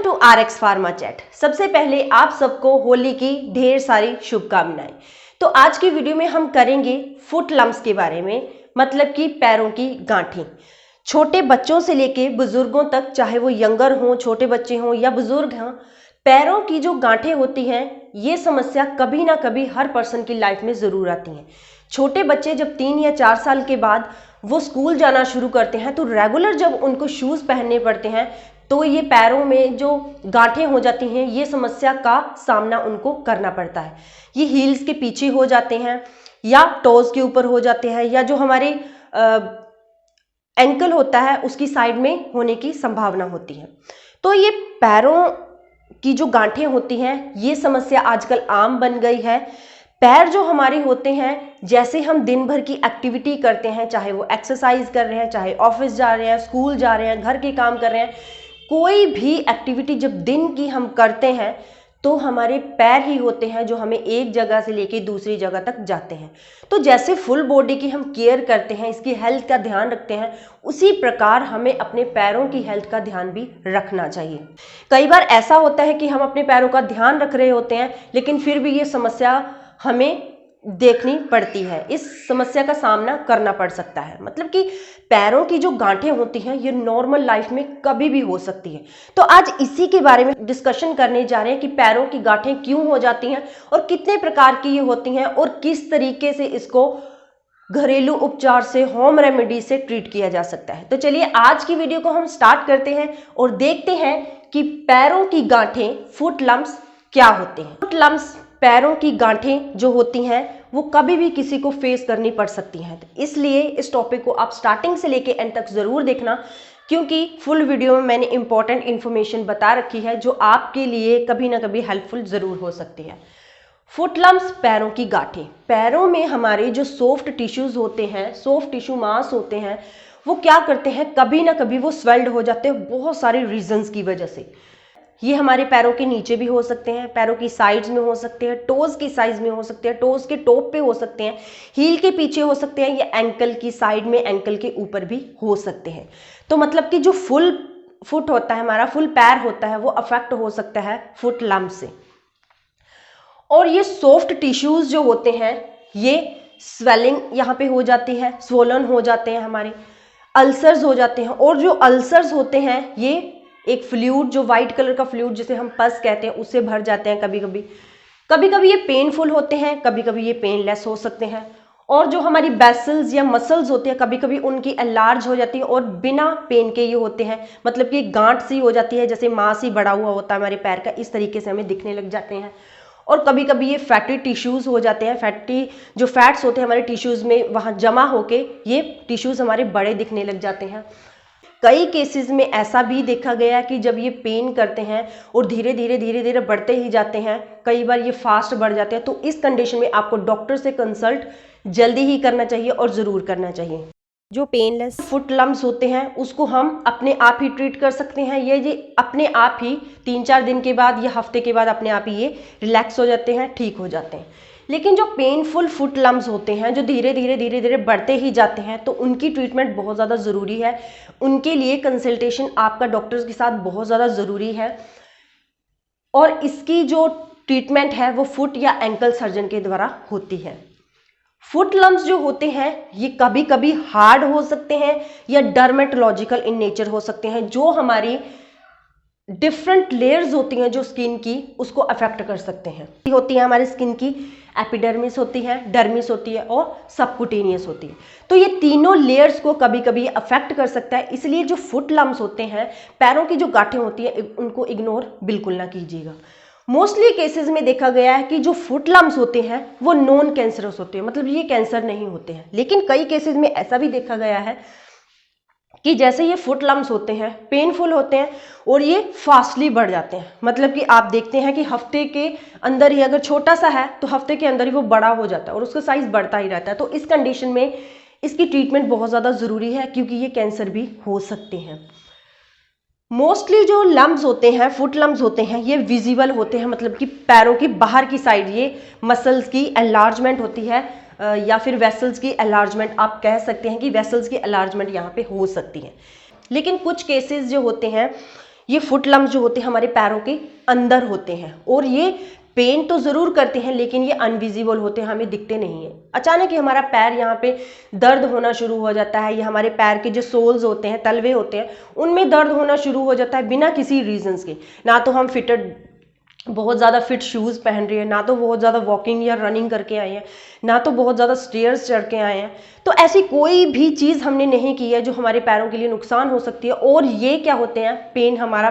To RX pharma chat. सबसे पहले आप सबको होली की ढेर सारी शुभकामनाएं। तो आज की वीडियो में हम करेंगे फुट लम्प्स के बारे में, मतलब कि पैरों की गांठें। छोटे बच्चों से लेके बुजुर्गों तक, चाहे वो यंगर हों, छोटे बच्चे हों या बुजुर्ग हों, पैरों की जो गांठें होती हैं, ये समस्या कभी ना कभी हर पर्सन की लाइफ में ज़रूर आती हैं। छोटे बच्चे जब 3 या 4 साल के बाद वो स्कूल जाना शुरू करते हैं, तो रेगुलर जब उनको शूज़ पहनने पड़ते हैं, तो ये पैरों में जो गांठें हो जाती हैं, ये समस्या का सामना उनको करना पड़ता है। ये हील्स के पीछे हो जाते हैं या टोज के ऊपर हो जाते हैं, या जो हमारे एंकल होता है उसकी साइड में होने की संभावना होती है। तो ये पैरों की जो गांठें होती हैं, ये समस्या आजकल आम बन गई है। पैर जो हमारे होते हैं, जैसे हम दिन भर की एक्टिविटी करते हैं, चाहे वो एक्सरसाइज कर रहे हैं, चाहे ऑफिस जा रहे हैं, स्कूल जा रहे हैं, घर के काम कर रहे हैं, कोई भी एक्टिविटी जब दिन की हम करते हैं, तो हमारे पैर ही होते हैं जो हमें एक जगह से लेके दूसरी जगह तक जाते हैं। तो जैसे फुल बॉडी की हम केयर करते हैं, इसकी हेल्थ का ध्यान रखते हैं, उसी प्रकार हमें अपने पैरों की हेल्थ का ध्यान भी रखना चाहिए। कई बार ऐसा होता है कि हम अपने पैरों का ध्यान रख रहे होते हैं, लेकिन फिर भी ये समस्या हमें देखनी पड़ती है, इस समस्या का सामना करना पड़ सकता है। मतलब कि पैरों की जो गांठें होती हैं, ये नॉर्मल लाइफ में कभी भी हो सकती है। तो आज इसी के बारे में डिस्कशन करने जा रहे हैं कि पैरों की गांठें क्यों हो जाती हैं और कितने प्रकार की ये होती हैं और किस तरीके से इसको घरेलू उपचार से, होम रेमेडी से ट्रीट किया जा सकता है। तो चलिए आज की वीडियो को हम स्टार्ट करते हैं और देखते हैं कि पैरों की गांठें, फुट लम्प्स क्या होते हैं। फुट लम्प्स, पैरों की गांठें जो होती हैं, वो कभी भी किसी को फेस करनी पड़ सकती हैं। इसलिए इस टॉपिक को आप स्टार्टिंग से लेके एंड तक जरूर देखना, क्योंकि फुल वीडियो में मैंने इंपॉर्टेंट इन्फॉर्मेशन बता रखी है जो आपके लिए कभी ना कभी हेल्पफुल जरूर हो सकती है। फुट लम्प्स, पैरों की गांठें। पैरों में हमारे जो सॉफ्ट टिश्यूज होते हैं, सॉफ्ट टिश्यू मांस होते हैं, वो क्या करते हैं, कभी ना कभी वो स्वेल्ड हो जाते हैं बहुत सारे रीजंस की वजह से। ये हमारे पैरों के नीचे भी हो सकते हैं, पैरों की साइड्स में हो सकते हैं, टोज की साइज में हो सकते हैं, टोज के टॉप पे हो सकते हैं, हील के पीछे हो सकते हैं, या एंकल की साइड में, एंकल के ऊपर भी हो सकते हैं। तो मतलब कि जो फुल फुट होता है, हमारा फुल पैर होता है, वो अफेक्ट हो सकता है फुट लम्प से। और ये सॉफ्ट टिश्यूज जो होते हैं, ये स्वेलिंग यहाँ पे हो जाती है, स्वोलन हो जाते हैं, हमारे अल्सर्स हो जाते हैं। और जो अल्सर्स होते हैं, ये एक फ्लूइड, जो वाइट कलर का फ्लूइड जिसे हम पस कहते हैं, उससे भर जाते हैं। कभी कभी ये पेनफुल होते हैं, कभी कभी ये पेनलेस हो सकते हैं। और जो हमारी वेसल्स या मसल्स होते हैं, कभी कभी उनकी एनलार्ज हो जाती है और बिना पेन के ये होते हैं। मतलब कि गांठ सी हो जाती है, जैसे मांस ही बड़ा हुआ होता है हमारे पैर का, इस तरीके से हमें दिखने लग जाते हैं। और कभी कभी ये फैटी टिश्यूज हो जाते हैं, फैटी जो फैट्स होते हैं हमारे टिश्यूज में, वहाँ जमा होके ये टिश्यूज हमारे बड़े दिखने लग जाते हैं। कई केसेस में ऐसा भी देखा गया कि जब ये पेन करते हैं और धीरे धीरे बढ़ते ही जाते हैं, कई बार ये फास्ट बढ़ जाते हैं, तो इस कंडीशन में आपको डॉक्टर से कंसल्ट जल्दी ही करना चाहिए और ज़रूर करना चाहिए। जो पेनलेस फुट लम्प्स होते हैं, उसको हम अपने आप ही ट्रीट कर सकते हैं। ये अपने आप ही 3-4 दिन के बाद या हफ्ते के बाद अपने आप ही ये रिलैक्स हो जाते हैं, ठीक हो जाते हैं। लेकिन जो पेनफुल फुट लम्प्स होते हैं, जो धीरे धीरे बढ़ते ही जाते हैं, तो उनकी ट्रीटमेंट बहुत ज़्यादा ज़रूरी है। उनके लिए कंसल्टेशन आपका डॉक्टर्स के साथ बहुत ज़्यादा ज़रूरी है। और इसकी जो ट्रीटमेंट है वो फुट या एंकल सर्जन के द्वारा होती है। फुट लम्प्स जो होते हैं, ये कभी कभी हार्ड हो सकते हैं या डर्मेटोलॉजिकल इन नेचर हो सकते हैं, जो हमारी डिफरेंट लेयर्स होती हैं जो स्किन की, उसको अफेक्ट कर सकते हैं। होती है हमारी स्किन की, एपिडर्मिस होती है, डर्मिस होती है और सबकुटेनियस होती है। तो ये तीनों लेयर्स को कभी कभी अफेक्ट कर सकता है। इसलिए जो फुट लम्प्स होते हैं, पैरों की जो गांठें होती है, उनको इग्नोर बिल्कुल ना कीजिएगा। मोस्टली केसेस में देखा गया है कि जो फुट लम्प्स होते हैं वो नॉन कैंसरस होते हैं, मतलब ये कैंसर नहीं होते हैं। लेकिन कई केसेस में ऐसा भी देखा गया है कि जैसे ये फुट लम्प्स होते हैं, पेनफुल होते हैं और ये फास्टली बढ़ जाते हैं। मतलब कि आप देखते हैं कि हफ्ते के अंदर ही, अगर छोटा सा है तो हफ्ते के अंदर ही वो बड़ा हो जाता है और उसका साइज बढ़ता ही रहता है। तो इस कंडीशन में इसकी ट्रीटमेंट बहुत ज़्यादा ज़रूरी है, क्योंकि ये कैंसर भी हो सकते हैं। मोस्टली जो लम्प्स होते हैं, फुट लम्प्स होते हैं, ये विजिबल होते हैं, मतलब कि पैरों की बाहर की साइड ये मसल्स की एनलार्जमेंट होती है, या फिर वेसल्स की एनलार्जमेंट, आप कह सकते हैं कि वेसल्स की एनलार्जमेंट यहाँ पे हो सकती है। लेकिन कुछ केसेस जो होते हैं, ये फुट लम्स जो होते हैं हमारे पैरों के अंदर होते हैं, और ये पेन तो ज़रूर करते हैं लेकिन ये अनविजिबल होते हैं, हमें दिखते नहीं है। अचानक ही हमारा पैर यहाँ पे दर्द होना शुरू हो जाता है, या हमारे पैर के जो सोल्स होते हैं, तलवे होते हैं, उनमें दर्द होना शुरू हो जाता है बिना किसी रीजंस के। ना तो हम बहुत ज़्यादा फिट शूज़ पहन रहे हैं, ना तो बहुत ज़्यादा वॉकिंग या रनिंग करके आए हैं, ना तो बहुत ज़्यादा स्टेयर्स चढ़ के आए हैं। तो ऐसी कोई भी चीज़ हमने नहीं की है जो हमारे पैरों के लिए नुकसान हो सकती है, और ये क्या होते हैं, पेन हमारा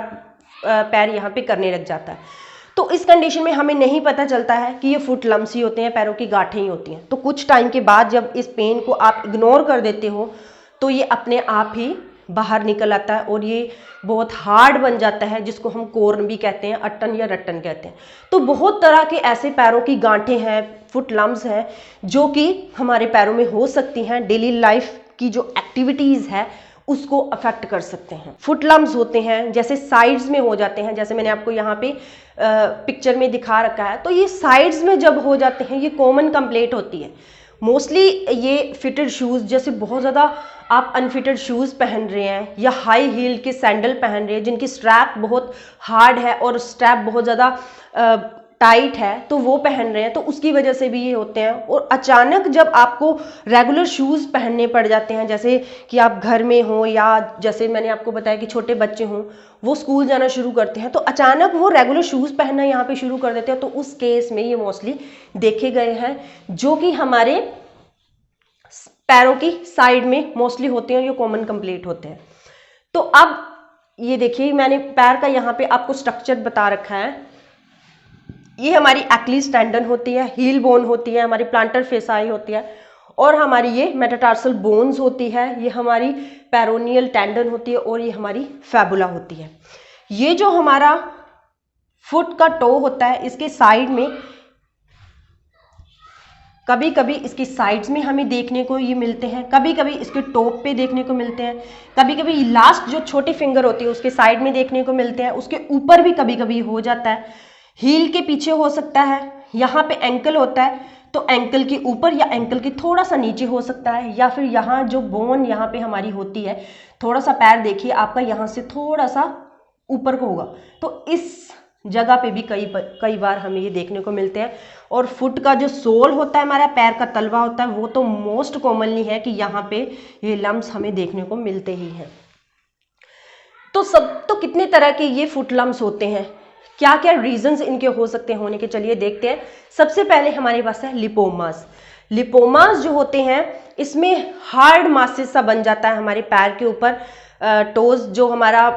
पैर यहाँ पे करने लग जाता है। तो इस कंडीशन में हमें नहीं पता चलता है कि ये फुट लम्स ही होते हैं, पैरों की गांठें ही होती हैं। तो कुछ टाइम के बाद जब इस पेन को आप इग्नोर कर देते हो तो ये अपने आप ही बाहर निकल आता है, और ये बहुत हार्ड बन जाता है, जिसको हम कोर्न भी कहते हैं, अट्टन या रट्टन कहते हैं। तो बहुत तरह के ऐसे पैरों की गांठें हैं, फुट लम्स हैं, जो कि हमारे पैरों में हो सकती हैं, डेली लाइफ की जो एक्टिविटीज़ है उसको अफेक्ट कर सकते हैं। फुट लम्स होते हैं जैसे साइड्स में हो जाते हैं, जैसे मैंने आपको यहाँ पे पिक्चर में दिखा रखा है। तो ये साइड्स में जब हो जाते हैं, ये कॉमन कंप्लेंट होती है। मोस्टली ये फिटेड शूज़, जैसे बहुत ज़्यादा आप अनफिटेड शूज़ पहन रहे हैं या हाई हील के सैंडल पहन रहे हैं जिनकी स्ट्रैप बहुत हार्ड है और स्ट्रैप बहुत ज़्यादा टाइट है, तो वो पहन रहे हैं, तो उसकी वजह से भी ये होते हैं। और अचानक जब आपको रेगुलर शूज़ पहनने पड़ जाते हैं, जैसे कि आप घर में हो, या जैसे मैंने आपको बताया कि छोटे बच्चे हों, वो स्कूल जाना शुरू करते हैं, तो अचानक वो रेगुलर शूज़ पहनना यहाँ पे शुरू कर देते हैं। तो उस केस में ये मोस्टली देखे गए हैं, जो कि हमारे पैरों की साइड में मोस्टली होते हैं, ये कॉमन कंप्लेंट होते हैं। तो अब ये देखिए, मैंने पैर का यहाँ पे आपको स्ट्रक्चर बता रखा है। ये हमारी एक्लीज टेंडन होती है, हील बोन होती है, हमारी प्लांटर फेसाई होती है, और हमारी ये मेटाटार्सल बोन्स होती है, ये हमारी पेरोनियल टेंडन होती है, और ये हमारी फैबुला होती है। ये जो हमारा फुट का टो होता है, इसके साइड में कभी कभी इसकी साइड्स में हमें देखने को ये मिलते हैं, कभी कभी इसके टॉप पे देखने को मिलते हैं, कभी कभी लास्ट जो छोटी फिंगर होती है उसके साइड में देखने को मिलते हैं, उसके ऊपर भी कभी कभी हो जाता है, हील के पीछे हो सकता है, यहाँ पे एंकल होता है तो एंकल के ऊपर या एंकल के थोड़ा सा नीचे हो सकता है, या फिर यहाँ जो बोन यहाँ पे हमारी होती है, थोड़ा सा पैर देखिए आपका यहाँ से थोड़ा सा ऊपर को होगा, तो इस जगह पे भी कई बार हमें ये देखने को मिलते हैं। और फुट का जो सोल होता है, हमारा पैर का तलवा होता है, वो तो मोस्ट कॉमनली है कि यहाँ पे ये लम्स हमें देखने को मिलते ही हैं। तो कितने तरह के ये फुट लम्स होते हैं, क्या क्या रीजंस इनके हो सकते हैं होने के, चलिए देखते हैं। सबसे पहले हमारे पास है लिपोमास। लिपोमास जो होते हैं, इसमें हार्ड मासेस सा बन जाता है हमारे पैर के ऊपर। टोज जो हमारा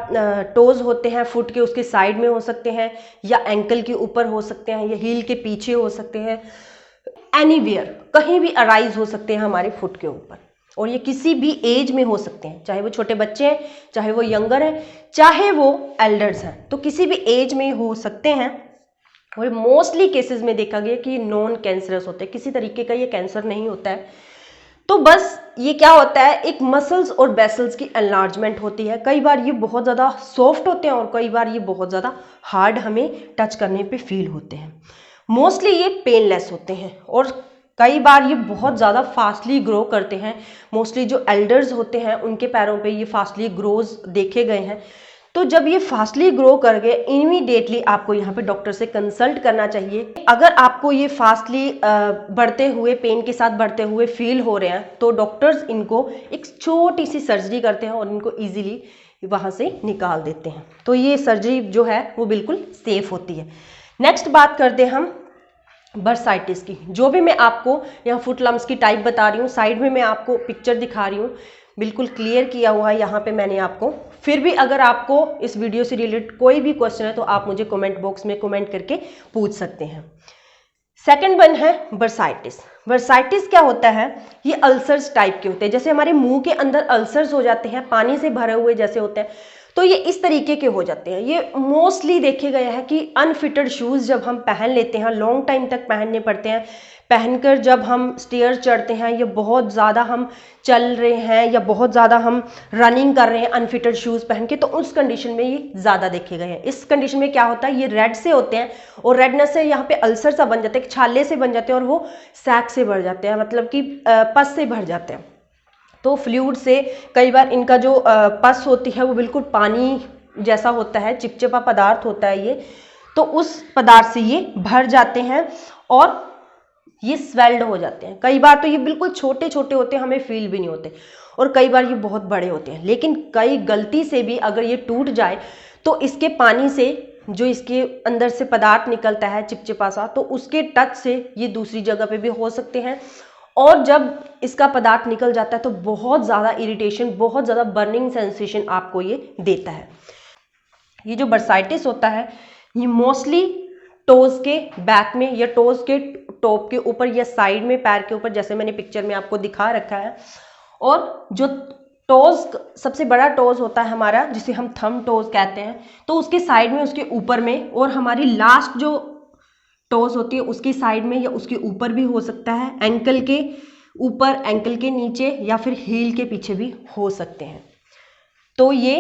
टोज होते हैं फुट के, उसके साइड में हो सकते हैं, या एंकल के ऊपर हो सकते हैं, या हील के पीछे हो सकते हैं, एनीवेयर कहीं भी अराइज हो सकते हैं हमारे फुट के ऊपर। और ये किसी भी एज में हो सकते हैं, चाहे वो छोटे बच्चे हैं, चाहे वो यंगर हैं, चाहे वो एल्डर्स हैं, तो किसी भी एज में हो सकते हैं। और मोस्टली केसेस में देखा गया कि नॉन कैंसरस होते हैं, किसी तरीके का ये कैंसर नहीं होता है। तो बस ये क्या होता है, एक मसल्स और वेसल्स की एनलार्जमेंट होती है। कई बार ये बहुत ज़्यादा सॉफ्ट होते हैं और कई बार ये बहुत ज़्यादा हार्ड हमें टच करने पे फील होते हैं। मोस्टली ये पेनलेस होते हैं और कई बार ये बहुत ज़्यादा फास्टली ग्रो करते हैं। मोस्टली जो एल्डर्स होते हैं उनके पैरों पे ये फास्टली ग्रोज देखे गए हैं। तो जब ये फास्टली ग्रो कर गए, इमीडिएटली आपको यहाँ पे डॉक्टर से कंसल्ट करना चाहिए। अगर आपको ये फास्टली बढ़ते हुए, पेन के साथ बढ़ते हुए फील हो रहे हैं, तो डॉक्टर्स इनको एक छोटी सी सर्जरी करते हैं और इनको इजीली वहाँ से निकाल देते हैं। तो ये सर्जरी जो है वो बिल्कुल सेफ होती है। नेक्स्ट बात करते हैं हम बर्साइटिस की। जो भी मैं आपको यहाँ फुट लम्स की टाइप बता रही हूँ, साइड में मैं आपको पिक्चर दिखा रही हूँ, बिल्कुल क्लियर किया हुआ है यहाँ पे मैंने आपको। फिर भी अगर आपको इस वीडियो से रिलेटेड कोई भी क्वेश्चन है तो आप मुझे कमेंट बॉक्स में कमेंट करके पूछ सकते हैं। सेकंड वन है बर्साइटिस। बर्साइटिस क्या होता है, ये अल्सर्स टाइप के होते हैं। जैसे हमारे मुंह के अंदर अल्सर्स हो जाते हैं, पानी से भरे हुए जैसे होते हैं, तो ये इस तरीके के हो जाते हैं। ये मोस्टली देखे गए हैं कि अनफिटेड शूज़ जब हम पहन लेते हैं, लॉन्ग टाइम तक पहनने पड़ते हैं, पहनकर जब हम स्टेयर चढ़ते हैं या बहुत ज़्यादा हम चल रहे हैं या बहुत ज़्यादा हम रनिंग कर रहे हैं अनफिटेड शूज़ पहन के, तो उस कंडीशन में ये ज़्यादा देखे गए हैं। इस कंडीशन में क्या होता है, ये रेड से होते हैं और रेडनेस से यहाँ पे अल्सर सा बन जाते हैं, छाले से बन जाते हैं और वो सैक से भर जाते हैं, मतलब कि पस से भर जाते हैं। तो फ्लूइड से कई बार इनका जो पस होती है वो बिल्कुल पानी जैसा होता है, चिपचिपा पदार्थ होता है ये, तो उस पदार्थ से ये भर जाते हैं और ये स्वेल्ड हो जाते हैं। कई बार तो ये बिल्कुल छोटे छोटे होते हैं, हमें फील भी नहीं होते, और कई बार ये बहुत बड़े होते हैं। लेकिन कई गलती से भी अगर ये टूट जाए तो इसके पानी से जो इसके अंदर से पदार्थ निकलता है चिपचिपा सा, तो उसके टच से ये दूसरी जगह पे भी हो सकते हैं, और जब इसका पदार्थ निकल जाता है तो बहुत ज़्यादा इरिटेशन, बहुत ज़्यादा बर्निंग सेंसेशन आपको ये देता है। ये जो बर्साइटिस होता है ये मोस्टली टोज के बैक में या टोज के टॉप के ऊपर या साइड में, पैर के ऊपर, जैसे मैंने पिक्चर में आपको दिखा रखा है। और जो टोज, सबसे बड़ा टोज होता है हमारा, जिसे हम थंब टोज कहते हैं, तो उसके साइड में, उसके ऊपर में, और हमारी लास्ट जो टोज होती है उसकी साइड में या उसके ऊपर भी हो सकता है, एंकल के ऊपर, एंकल के नीचे, या फिर हील के पीछे भी हो सकते हैं। तो ये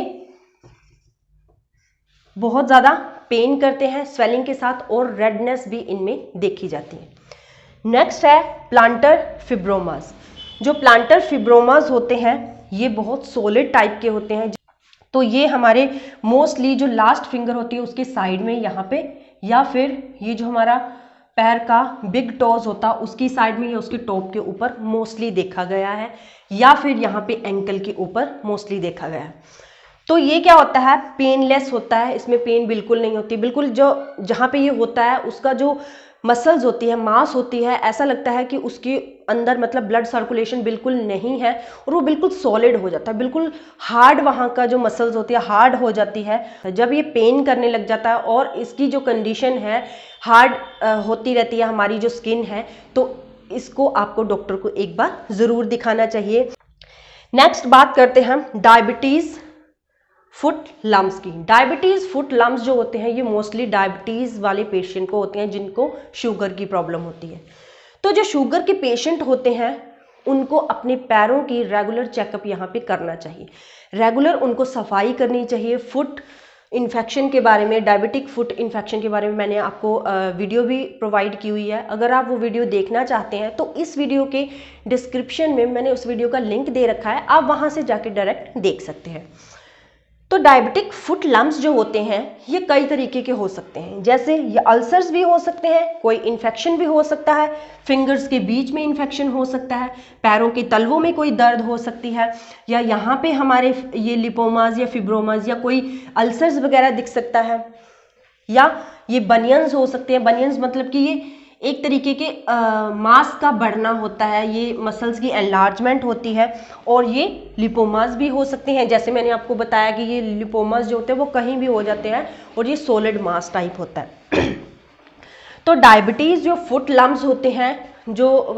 बहुत ज़्यादा पेन करते हैं स्वेलिंग के साथ, और रेडनेस भी इनमें देखी जाती है। नेक्स्ट है प्लांटर फिब्रोमास। जो प्लांटर फिब्रोमास होते हैं ये बहुत सॉलिड टाइप के होते हैं। तो ये हमारे मोस्टली जो लास्ट फिंगर होती है उसके साइड में यहाँ पे, या फिर ये जो हमारा पैर का बिग टोज होता है उसकी साइड में या उसके टॉप के ऊपर मोस्टली देखा गया है, या फिर यहाँ पे एंकल के ऊपर मोस्टली देखा गया है। तो ये क्या होता है, पेनलेस होता है, इसमें पेन बिल्कुल नहीं होती। बिल्कुल जो जहाँ पे ये होता है उसका जो मसल्स होती है, मांस होती है, ऐसा लगता है कि उसके अंदर मतलब ब्लड सर्कुलेशन बिल्कुल नहीं है, और वो बिल्कुल सॉलिड हो जाता है, बिल्कुल हार्ड, वहाँ का जो मसल्स होती है हार्ड हो जाती है। जब ये पेन करने लग जाता है और इसकी जो कंडीशन है हार्ड होती रहती है हमारी जो स्किन है, तो इसको आपको डॉक्टर को एक बार ज़रूर दिखाना चाहिए। नेक्स्ट बात करते हैं हम डायबिटीज़ फुट लम्स की। डायबिटीज़ फुट लम्स जो होते हैं ये मोस्टली डायबिटीज़ वाले पेशेंट को होते हैं जिनको शुगर की प्रॉब्लम होती है। तो जो शुगर के पेशेंट होते हैं उनको अपने पैरों की रेगुलर चेकअप यहाँ पे करना चाहिए। रेगुलर उनको सफाई करनी चाहिए। फुट इन्फेक्शन के बारे में, डायबिटिक फुट इन्फेक्शन के बारे में मैंने आपको वीडियो भी प्रोवाइड की हुई है। अगर आप वो वीडियो देखना चाहते हैं तो इस वीडियो के डिस्क्रिप्शन में मैंने उस वीडियो का लिंक दे रखा है, आप वहाँ से जाके डायरेक्ट देख सकते हैं। तो डायबिटिक फुट लम्स जो होते हैं ये कई तरीके के हो सकते हैं, जैसे ये अल्सर्स भी हो सकते हैं, कोई इन्फेक्शन भी हो सकता है, फिंगर्स के बीच में इन्फेक्शन हो सकता है, पैरों के तलवों में कोई दर्द हो सकती है, या यहाँ पे हमारे ये लिपोमास या फिब्रोमास या कोई अल्सर्स वगैरह दिख सकता है, या ये बनियंस हो सकते हैं। बनियंस मतलब कि ये एक तरीके के मांस का बढ़ना होता है, ये मसल्स की एनलार्जमेंट होती है, और ये लिपोमास भी हो सकते हैं। जैसे मैंने आपको बताया कि ये लिपोमास जो होते हैं वो कहीं भी हो जाते हैं, और ये सॉलिड मास टाइप होता है। तो डायबिटीज़ जो फुट लम्स होते हैं, जो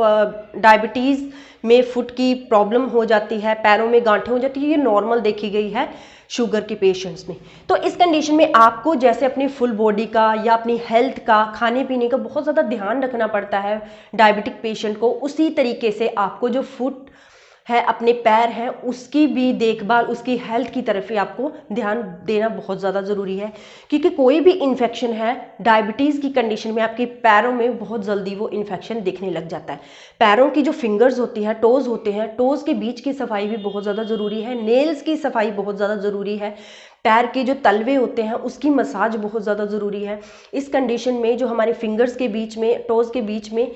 डायबिटीज़ में फुट की प्रॉब्लम हो जाती है, पैरों में गांठें हो जाती है, ये नॉर्मल देखी गई है शुगर के पेशेंट्स में। तो इस कंडीशन में आपको जैसे अपनी फुल बॉडी का या अपनी हेल्थ का, खाने पीने का बहुत ज़्यादा ध्यान रखना पड़ता है डायबिटिक पेशेंट को, उसी तरीके से आपको जो फुट है, अपने पैर हैं, उसकी भी देखभाल, उसकी हेल्थ की तरफ ही आपको ध्यान देना बहुत ज़्यादा ज़रूरी है। क्योंकि कोई भी इन्फेक्शन है डायबिटीज़ की कंडीशन में, आपके पैरों में बहुत जल्दी वो इन्फेक्शन दिखने लग जाता है। पैरों की जो फिंगर्स होती है, टोज़ होते हैं, टोज़ के बीच की सफाई भी बहुत ज़्यादा ज़रूरी है। नेल्स की सफाई बहुत ज़्यादा ज़रूरी है। पैर के जो तलवे होते हैं उसकी मसाज बहुत ज़्यादा ज़रूरी है। इस कंडीशन में जो हमारे फिंगर्स के बीच में, टोज़ के बीच में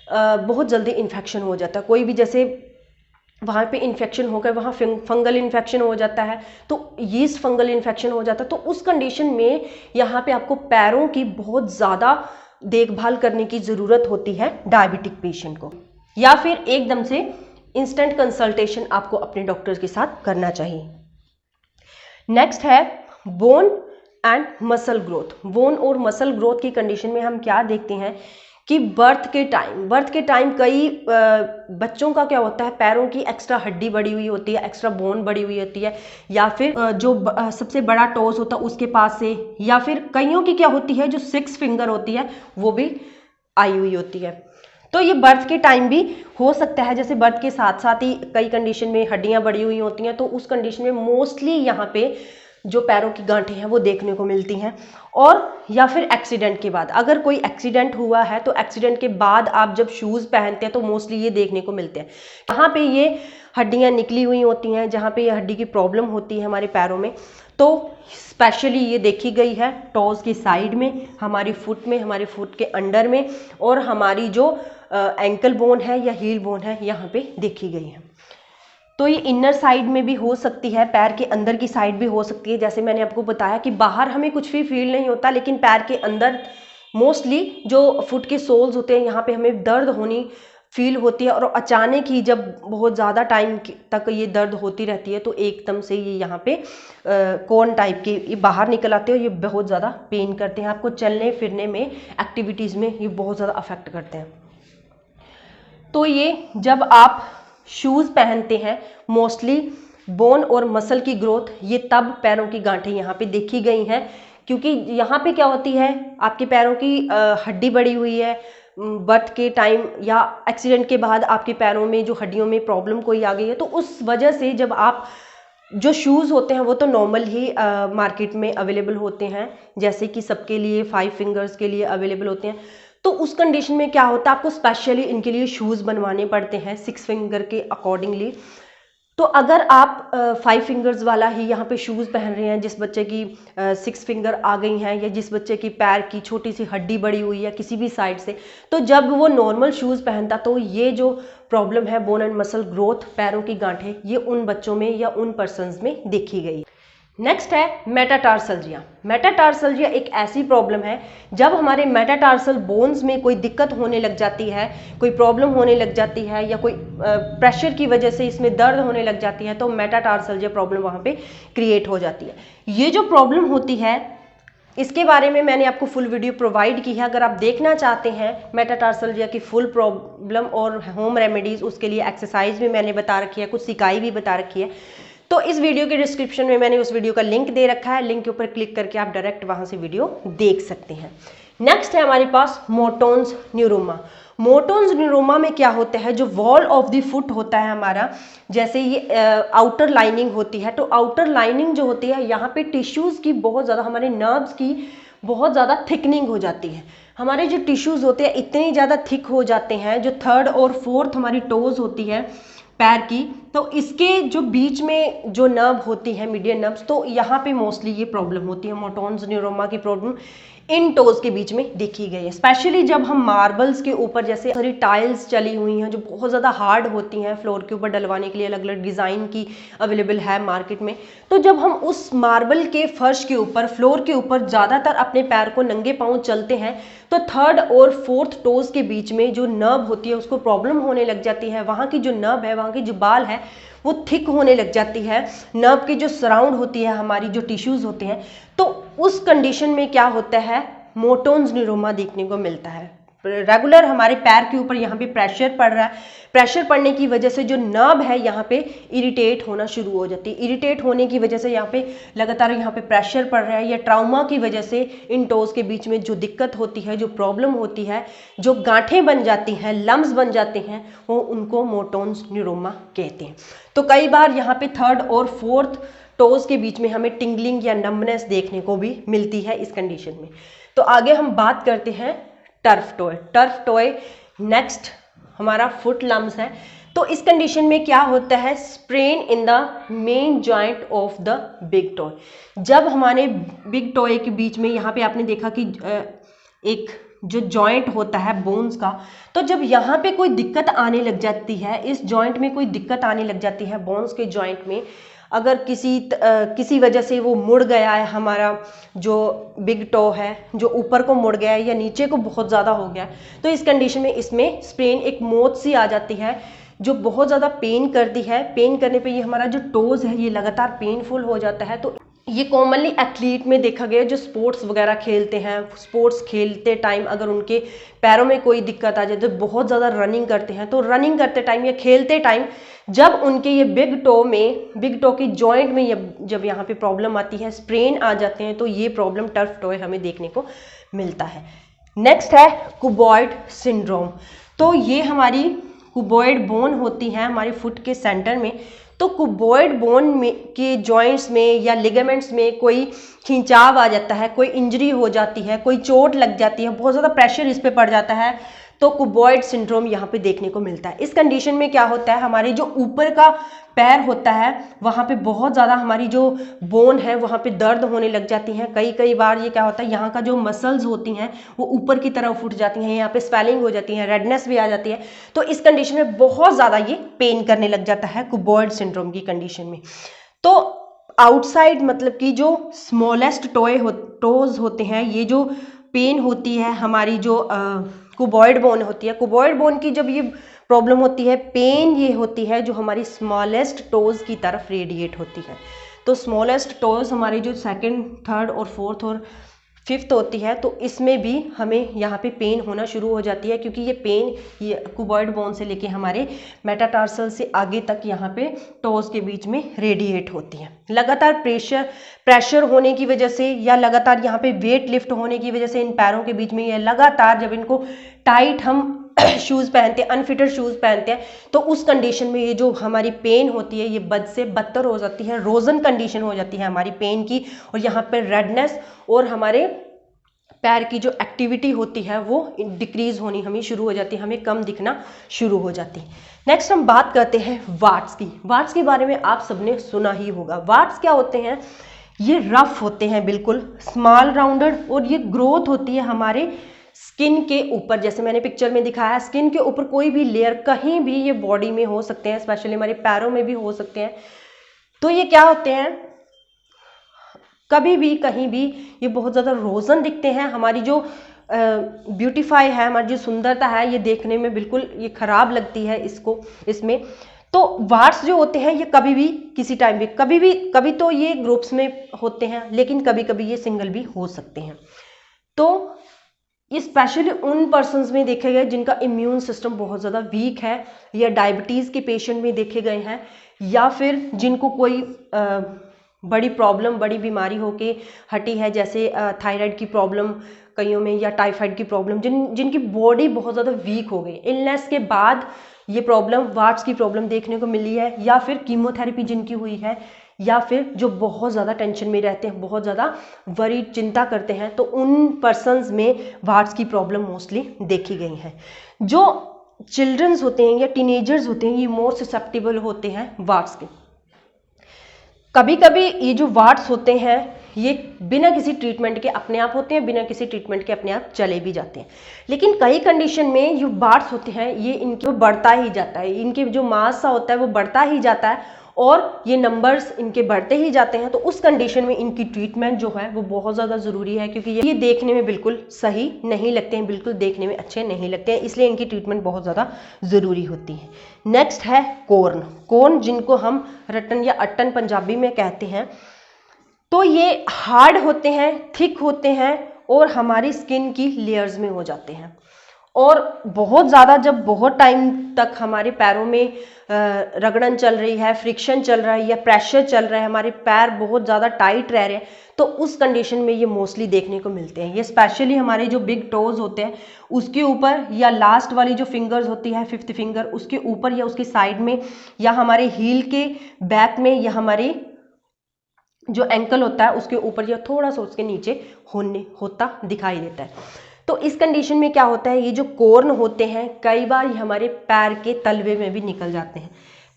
बहुत जल्दी इन्फेक्शन हो जाता है। कोई भी जैसे वहाँ पे इन्फेक्शन होकर वहाँ फंगल इन्फेक्शन हो जाता है, तो यीस्ट फंगल इन्फेक्शन हो जाता है, तो उस कंडीशन में यहाँ पे आपको पैरों की बहुत ज़्यादा देखभाल करने की ज़रूरत होती है डायबिटिक पेशेंट को, या फिर एकदम से इंस्टेंट कंसल्टेशन आपको अपने डॉक्टर के साथ करना चाहिए। नेक्स्ट है bone and muscle growth. Bone और मसल ग्रोथ की कंडीशन में हम क्या देखते हैं कि बर्थ के टाइम कई बच्चों का क्या होता है, पैरों की एक्स्ट्रा हड्डी बढ़ी हुई होती है, एक्स्ट्रा बोन बढ़ी हुई होती है, या फिर जो सबसे बड़ा टोज होता है उसके पास से, या फिर कईयों की क्या होती है जो 6 फिंगर होती है वो भी आई हुई होती है। तो ये बर्थ के टाइम भी हो सकता है। जैसे बर्थ के साथ साथ ही कई कंडीशन में हड्डियां बढ़ी हुई होती हैं, तो उस कंडीशन में मोस्टली यहाँ पे जो पैरों की गांठें हैं वो देखने को मिलती हैं। और या फिर एक्सीडेंट के बाद, अगर कोई एक्सीडेंट हुआ है तो एक्सीडेंट के बाद आप जब शूज़ पहनते हैं तो मोस्टली ये देखने को मिलते हैं। यहाँ पे ये हड्डियाँ निकली हुई होती हैं, जहाँ पे ये हड्डी की प्रॉब्लम होती है हमारे पैरों में, तो स्पेशली ये देखी गई है टोज की साइड में, हमारी फुट में, हमारे फुट के अंडर में, और हमारी जो एंकल बोन है या हील बोन है यहाँ पे देखी गई है। तो ये इनर साइड में भी हो सकती है, पैर के अंदर की साइड भी हो सकती है। जैसे मैंने आपको बताया कि बाहर हमें कुछ भी फील नहीं होता, लेकिन पैर के अंदर मोस्टली जो फुट के सोल्स होते हैं यहाँ पे हमें दर्द होनी फील होती है, और अचानक ही जब बहुत ज़्यादा टाइम तक ये दर्द होती रहती है तो एकदम से ये यहाँ पे कोन टाइप के ये बाहर निकल आते हैं, और ये बहुत ज़्यादा पेन करते हैं, आपको चलने फिरने में, एक्टिविटीज़ में ये बहुत ज़्यादा अफेक्ट करते हैं। तो ये जब आप शूज़ पहनते हैं मोस्टली बोन और मसल की ग्रोथ, ये तब पैरों की गांठें यहाँ पे देखी गई हैं, क्योंकि यहाँ पे क्या होती है, आपके पैरों की हड्डी बढ़ी हुई है, बर्थ के टाइम या एक्सीडेंट के बाद आपके पैरों में जो हड्डियों में प्रॉब्लम कोई आ गई है, तो उस वजह से जब आप जो शूज़ होते हैं वो तो नॉर्मल ही मार्केट में अवेलेबल होते हैं, जैसे कि सबके लिए 5 फिंगर्स के लिए अवेलेबल होते हैं। तो उस कंडीशन में क्या होता है, आपको स्पेशली इनके लिए शूज़ बनवाने पड़ते हैं 6 फिंगर के अकॉर्डिंगली। तो अगर आप 5 फिंगर्स वाला ही यहाँ पे शूज़ पहन रहे हैं, जिस बच्चे की 6 फिंगर आ गई हैं, या जिस बच्चे की पैर की छोटी सी हड्डी बड़ी हुई है किसी भी साइड से, तो जब वो नॉर्मल शूज़ पहनता तो ये जो प्रॉब्लम है बोन एंड मसल ग्रोथ, पैरों की गांठें, ये उन बच्चों में या उन पर्सनस में देखी गई। नेक्स्ट है मेटाटार्सल्जिया। मेटाटार्सल्जिया एक ऐसी प्रॉब्लम है जब हमारे मेटाटार्सल बोन्स में कोई दिक्कत होने लग जाती है, कोई प्रॉब्लम होने लग जाती है, या कोई प्रेशर की वजह से इसमें दर्द होने लग जाती है, तो मेटाटार्सल्जिया प्रॉब्लम वहाँ पे क्रिएट हो जाती है। ये जो प्रॉब्लम होती है इसके बारे में मैंने आपको फुल वीडियो प्रोवाइड की है, अगर आप देखना चाहते हैं मेटाटार्सल्जिया की फुल प्रॉब्लम और होम रेमेडीज़, उसके लिए एक्सरसाइज भी मैंने बता रखी है, कुछ सिकाई भी बता रखी है, तो इस वीडियो के डिस्क्रिप्शन में मैंने उस वीडियो का लिंक दे रखा है, लिंक के ऊपर क्लिक करके आप डायरेक्ट वहां से वीडियो देख सकते हैं। नेक्स्ट है हमारे पास मोटोन्स न्यूरोमा। मोटोन्स न्यूरोमा में क्या होता है, जो वॉल ऑफ द फुट होता है हमारा, जैसे ये आउटर लाइनिंग होती है, तो आउटर लाइनिंग जो होती है यहाँ पे टिश्यूज़ की बहुत ज़्यादा, हमारे नर्व्स की बहुत ज़्यादा थिकनिंग हो जाती है। हमारे जो टिश्यूज़ होते हैं इतने ज़्यादा थिक हो जाते हैं, जो 3rd और 4th हमारी टोज होती है पैर की, तो इसके जो बीच में जो नर्व होती है मीडियन नर्व्स, तो यहाँ पे मोस्टली ये प्रॉब्लम होती है, मोटोन्स न्यूरोमा की प्रॉब्लम इन टोज के बीच में देखी गई है। स्पेशली जब हम मार्बल्स के ऊपर, जैसे सारी टाइल्स चली हुई हैं जो बहुत ज़्यादा हार्ड होती हैं, फ्लोर के ऊपर डलवाने के लिए अलग अलग डिज़ाइन की अवेलेबल है मार्केट में, तो जब हम उस मार्बल के फर्श के ऊपर, फ्लोर के ऊपर ज़्यादातर अपने पैर को नंगे पाँव चलते हैं, तो 3rd और 4th टोज के बीच में जो नर्व होती है उसको प्रॉब्लम होने लग जाती है। वहाँ की जो नर्व है, वहाँ की जो बाल है वो थिक होने लग जाती है, नर्व की जो सराउंड होती है, हमारी जो टिश्यूज़ होते हैं, तो उस कंडीशन में क्या होता है, मोटोन्स न्यूरोमा देखने को मिलता है। रेगुलर हमारे पैर के ऊपर यहाँ पे प्रेशर पड़ रहा है, प्रेशर पड़ने की वजह से जो नर्व है यहाँ पे इरिटेट होना शुरू हो जाती है, इरिटेट होने की वजह से यहाँ पे लगातार यहाँ पे प्रेशर पड़ रहा है, या ट्राउमा की वजह से इन टोज के बीच में जो दिक्कत होती है, जो प्रॉब्लम होती है, जो गांठें बन जाती हैं, लम्स बन जाते हैं, वो उनको मोटोन्स न्यूरोमा कहते हैं। तो कई बार यहाँ पे 3rd और 4th टोज के बीच में हमें टिंगलिंग या नम्बनेस देखने को भी मिलती है इस कंडीशन में। तो आगे हम बात करते हैं turf toy. Turf toy next हमारा फुट लम्स है। तो इस कंडीशन में क्या होता है, sprain in the main joint of the big toy. जब हमारे बिग टॉय के बीच में यहाँ पे आपने देखा कि एक जो जॉइंट होता है बोन्स का, तो जब यहाँ पे कोई दिक्कत आने लग जाती है, इस जॉइंट में कोई दिक्कत आने लग जाती है बोन्स के जॉइंट में, अगर किसी वजह से वो मुड़ गया है, हमारा जो बिग टो है जो ऊपर को मुड़ गया है या नीचे को बहुत ज़्यादा हो गया है, तो इस कंडीशन में इसमें स्प्रेन एक मोच सी आ जाती है जो बहुत ज़्यादा पेन करती है। पेन करने पे ये हमारा जो टोज है ये लगातार पेनफुल हो जाता है। तो ये कॉमनली एथलीट में देखा गया, जो स्पोर्ट्स वगैरह खेलते हैं, स्पोर्ट्स खेलते टाइम अगर उनके पैरों में कोई दिक्कत आ जाए, तो बहुत ज़्यादा रनिंग करते हैं, तो रनिंग करते टाइम या खेलते टाइम जब उनके ये बिग टो की जॉइंट में जब यहाँ पे प्रॉब्लम आती है, स्प्रेन आ जाते हैं, तो ये प्रॉब्लम टर्फ टॉय हमें देखने को मिलता है। नेक्स्ट है कुबॉइड सिंड्रोम। तो ये हमारी कुबॉइड बोन होती है हमारे फुट के सेंटर में, तो कुबॉइड बोन में के जॉइंट्स में या लिगामेंट्स में कोई खिंचाव आ जाता है, कोई इंजरी हो जाती है, कोई चोट लग जाती है, बहुत ज़्यादा प्रेशर इस पे पड़ जाता है, तो कुबॉइड सिंड्रोम यहाँ पे देखने को मिलता है। इस कंडीशन में क्या होता है, हमारे जो ऊपर का पैर होता है वहाँ पे बहुत ज़्यादा हमारी जो बोन है वहाँ पे दर्द होने लग जाती हैं। कई बार ये क्या होता है, यहाँ का जो मसल्स होती हैं वो ऊपर की तरफ उठ जाती हैं, यहाँ पे स्वेलिंग हो जाती है, रेडनेस भी आ जाती है। तो इस कंडीशन में बहुत ज़्यादा ये पेन करने लग जाता है कुबॉइड सिंड्रोम की कंडीशन में। तो आउटसाइड मतलब कि जो स्मॉलेस्ट टोज होते हैं, ये जो पेन होती है हमारी जो कुबॉइड बोन होती है, कुबॉइड बोन की जब ये प्रॉब्लम होती है, पेन ये होती है जो हमारी स्मॉलेस्ट टोज की तरफ रेडिएट होती है। तो स्मॉलेस्ट टोज हमारी जो सेकंड, थर्ड और फोर्थ और फिफ्थ होती है, तो इसमें भी हमें यहाँ पे पेन होना शुरू हो जाती है, क्योंकि ये पेन ये कुबॉइड बोन से लेके हमारे मेटाटार्सल से आगे तक यहाँ पे टोज के बीच में रेडिएट होती है। लगातार प्रेशर होने की वजह से या लगातार यहाँ पे वेट लिफ्ट होने की वजह से इन पैरों के बीच में, या लगातार जब इनको टाइट हम शूज़ पहनते हैं, अनफिटेड शूज़ पहनते हैं, तो उस कंडीशन में ये जो हमारी पेन होती है ये बद से बदतर हो जाती है, रोजन कंडीशन हो जाती है हमारी पेन की, और यहाँ पे रेडनेस और हमारे पैर की जो एक्टिविटी होती है वो डिक्रीज होनी हमें शुरू हो जाती है, हमें कम दिखना शुरू हो जाती है। नेक्स्ट हम बात करते हैं वार्ट्स की। वार्ट्स के बारे में आप सबने सुना ही होगा। वार्ट्स क्या होते हैं, ये रफ होते हैं, बिल्कुल स्मॉल राउंडेड, और ये ग्रोथ होती है हमारे स्किन के ऊपर। जैसे मैंने पिक्चर में दिखाया, स्किन के ऊपर कोई भी लेयर कहीं भी ये बॉडी में हो सकते हैं, स्पेशली हमारे पैरों में भी हो सकते हैं। तो ये क्या होते हैं, कभी भी कहीं भी ये बहुत ज़्यादा रोजन दिखते हैं। हमारी जो ब्यूटीफाई है, हमारी जो सुंदरता है, ये देखने में बिल्कुल ये खराब लगती है इसमें। तो वार्ट्स जो होते हैं ये कभी भी किसी टाइम भी कभी तो ये ग्रुप्स में होते हैं, लेकिन कभी कभी ये सिंगल भी हो सकते हैं। तो ये स्पेशली उन पर्सन्स में देखे गए जिनका इम्यून सिस्टम बहुत ज़्यादा वीक है, या डायबिटीज़ के पेशेंट में देखे गए हैं, या फिर जिनको कोई बड़ी प्रॉब्लम, बड़ी बीमारी होके हटी है, जैसे थायराइड की प्रॉब्लम कईयों में, या टाइफाइड की प्रॉब्लम, जिनकी बॉडी बहुत ज़्यादा वीक हो गई, इलनेस के बाद ये प्रॉब्लम, वार्ट्स की प्रॉब्लम देखने को मिली है, या फिर कीमोथेरेपी जिनकी हुई है, या फिर जो बहुत ज़्यादा टेंशन में रहते हैं, बहुत ज़्यादा वरी चिंता करते हैं, तो उन पर्सन्स में वार्ट्स की प्रॉब्लम मोस्टली देखी गई है। जो चिल्ड्रंस होते हैं या टीनेजर्स होते हैं, ये मोर ससेप्टेबल होते हैं वार्ट्स के। कभी कभी ये जो वार्ट्स होते हैं ये बिना किसी ट्रीटमेंट के अपने आप होते हैं, बिना किसी ट्रीटमेंट के अपने आप चले भी जाते हैं। लेकिन कई कंडीशन में जो वार्ट्स होते हैं ये इनके बढ़ता ही जाता है, इनके जो मास होता है वो बढ़ता ही जाता है, और ये नंबर्स इनके बढ़ते ही जाते हैं। तो उस कंडीशन में इनकी ट्रीटमेंट जो है वो बहुत ज़्यादा ज़रूरी है, क्योंकि ये देखने में बिल्कुल सही नहीं लगते हैं, बिल्कुल देखने में अच्छे नहीं लगते हैं, इसलिए इनकी ट्रीटमेंट बहुत ज़्यादा ज़रूरी होती है। नेक्स्ट है कोर्न, जिनको हम रटन या अट्टन पंजाबी में कहते हैं। तो ये हार्ड होते हैं, थिक होते हैं, और हमारी स्किन की लेयर्स में हो जाते हैं, और बहुत ज़्यादा जब बहुत टाइम तक हमारे पैरों में रगड़न चल रही है, फ्रिक्शन चल रहा है, या प्रेशर चल रहा है, हमारे पैर बहुत ज़्यादा टाइट रह रहे हैं, तो उस कंडीशन में ये मोस्टली देखने को मिलते हैं। ये स्पेशली हमारे जो बिग टोज होते हैं उसके ऊपर, या लास्ट वाली जो फिंगर्स होती है, फिफ्थ फिंगर, उसके ऊपर या उसके साइड में, या हमारे हील के बैक में, या हमारे जो एंकल होता है उसके ऊपर, या थोड़ा सा उसके नीचे होता दिखाई देता है। तो इस कंडीशन में क्या होता है, ये जो कोर्न होते हैं कई बार ये हमारे पैर के तलवे में भी निकल जाते हैं।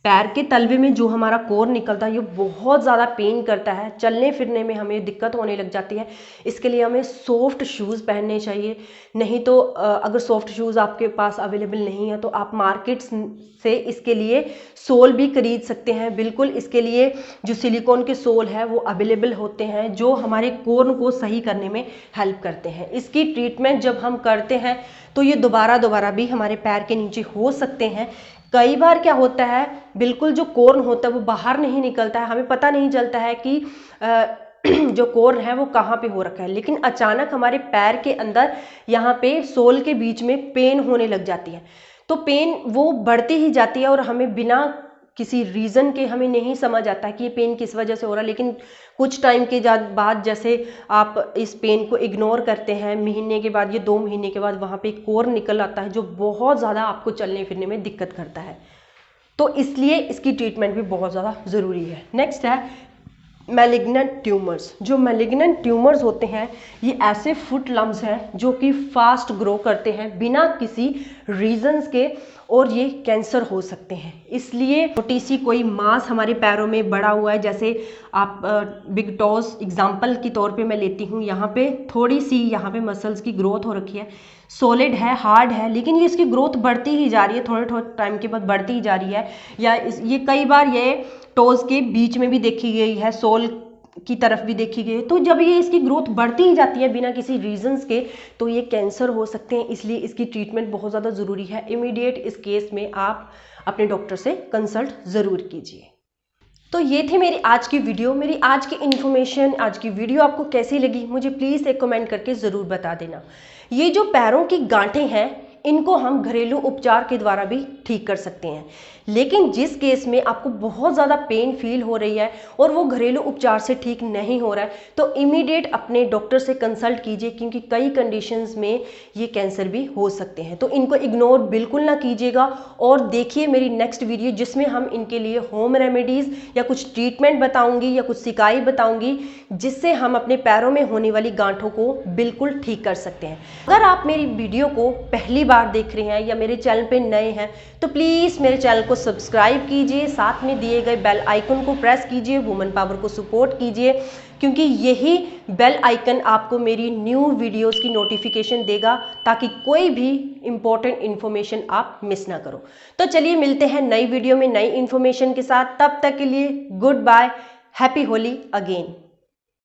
पैर के तलवे में जो हमारा कोर्न निकलता है ये बहुत ज़्यादा पेन करता है, चलने फिरने में हमें दिक्कत होने लग जाती है। इसके लिए हमें सॉफ्ट शूज़ पहनने चाहिए, नहीं तो अगर सॉफ्ट शूज़ आपके पास अवेलेबल नहीं है तो आप मार्केट से इसके लिए सोल भी खरीद सकते हैं। बिल्कुल इसके लिए जो सिलिकॉन के सोल है वो अवेलेबल होते हैं, जो हमारे कोर्न को सही करने में हेल्प करते हैं। इसकी ट्रीटमेंट जब हम करते हैं तो ये दोबारा भी हमारे पैर के नीचे हो सकते हैं। कई बार क्या होता है, बिल्कुल जो कोर्न होता है वो बाहर नहीं निकलता है, हमें पता नहीं चलता है कि जो कोर्न है वो कहाँ पे हो रखा है, लेकिन अचानक हमारे पैर के अंदर यहाँ पे सोल के बीच में पेन होने लग जाती है। तो पेन वो बढ़ती ही जाती है, और हमें बिना किसी रीज़न के हमें नहीं समझ आता है कि ये पेन किस वजह से हो रहा है। लेकिन कुछ टाइम के बाद जैसे आप इस पेन को इग्नोर करते हैं, महीने के बाद या 2 महीने के बाद वहाँ पे कोर्न निकल आता है, जो बहुत ज़्यादा आपको चलने फिरने में दिक्कत करता है। तो इसलिए इसकी ट्रीटमेंट भी बहुत ज़्यादा ज़रूरी है। नेक्स्ट है मैलिग्नेंट ट्यूमर्स। जो मैलिग्नेंट ट्यूमर्स होते हैं ये ऐसे फुट लम्स हैं जो कि फास्ट ग्रो करते हैं बिना किसी रीजंस के, और ये कैंसर हो सकते हैं। इसलिए छोटी सी कोई मांस हमारे पैरों में बढ़ा हुआ है, जैसे आप बिग टोज एग्जांपल के तौर पे मैं लेती हूँ, यहाँ पे थोड़ी सी यहाँ पे मसल्स की ग्रोथ हो रखी है, सॉलिड है, हार्ड है, लेकिन ये इसकी ग्रोथ बढ़ती ही जा रही है, थोड़े थोड़े टाइम के बाद बढ़ती ही जा रही है। या ये कई बार ये टोज के बीच में भी देखी गई है, सोल की तरफ भी देखी गई है। तो जब ये इसकी ग्रोथ बढ़ती ही जाती है बिना किसी रीजंस के, तो ये कैंसर हो सकते हैं। इसलिए इसकी ट्रीटमेंट बहुत ज़्यादा ज़रूरी है। इमीडिएट इस केस में आप अपने डॉक्टर से कंसल्ट ज़रूर कीजिए। तो ये थी मेरी आज की वीडियो, मेरी आज की इन्फॉर्मेशन, आज की वीडियो आपको कैसी लगी मुझे प्लीज़ एक कमेंट करके ज़रूर बता देना। ये जो पैरों की गांठें हैं इनको हम घरेलू उपचार के द्वारा भी ठीक कर सकते हैं, लेकिन जिस केस में आपको बहुत ज़्यादा पेन फील हो रही है और वो घरेलू उपचार से ठीक नहीं हो रहा है, तो इमीडिएट अपने डॉक्टर से कंसल्ट कीजिए, क्योंकि कई कंडीशंस में ये कैंसर भी हो सकते हैं। तो इनको इग्नोर बिल्कुल ना कीजिएगा और देखिए मेरी नेक्स्ट वीडियो, जिसमें हम इनके लिए होम रेमेडीज़ या कुछ ट्रीटमेंट बताऊँगी या कुछ सिकाई बताऊँगी, जिससे हम अपने पैरों में होने वाली गांठों को बिल्कुल ठीक कर सकते हैं। अगर आप मेरी वीडियो को पहली बार देख रहे हैं या मेरे चैनल पे नए हैं तो प्लीज़ मेरे चैनल को सब्सक्राइब कीजिए, साथ में दिए गए बेल आइकन को प्रेस कीजिए, वुमेन पावर को सपोर्ट कीजिए, क्योंकि यही बेल आइकन आपको मेरी न्यू वीडियोस की नोटिफिकेशन देगा, ताकि कोई भी इंपॉर्टेंट इन्फॉर्मेशन आप मिस ना करो। तो चलिए मिलते हैं नई वीडियो में नई इन्फॉर्मेशन के साथ, तब तक के लिए good bye, happy Holi again.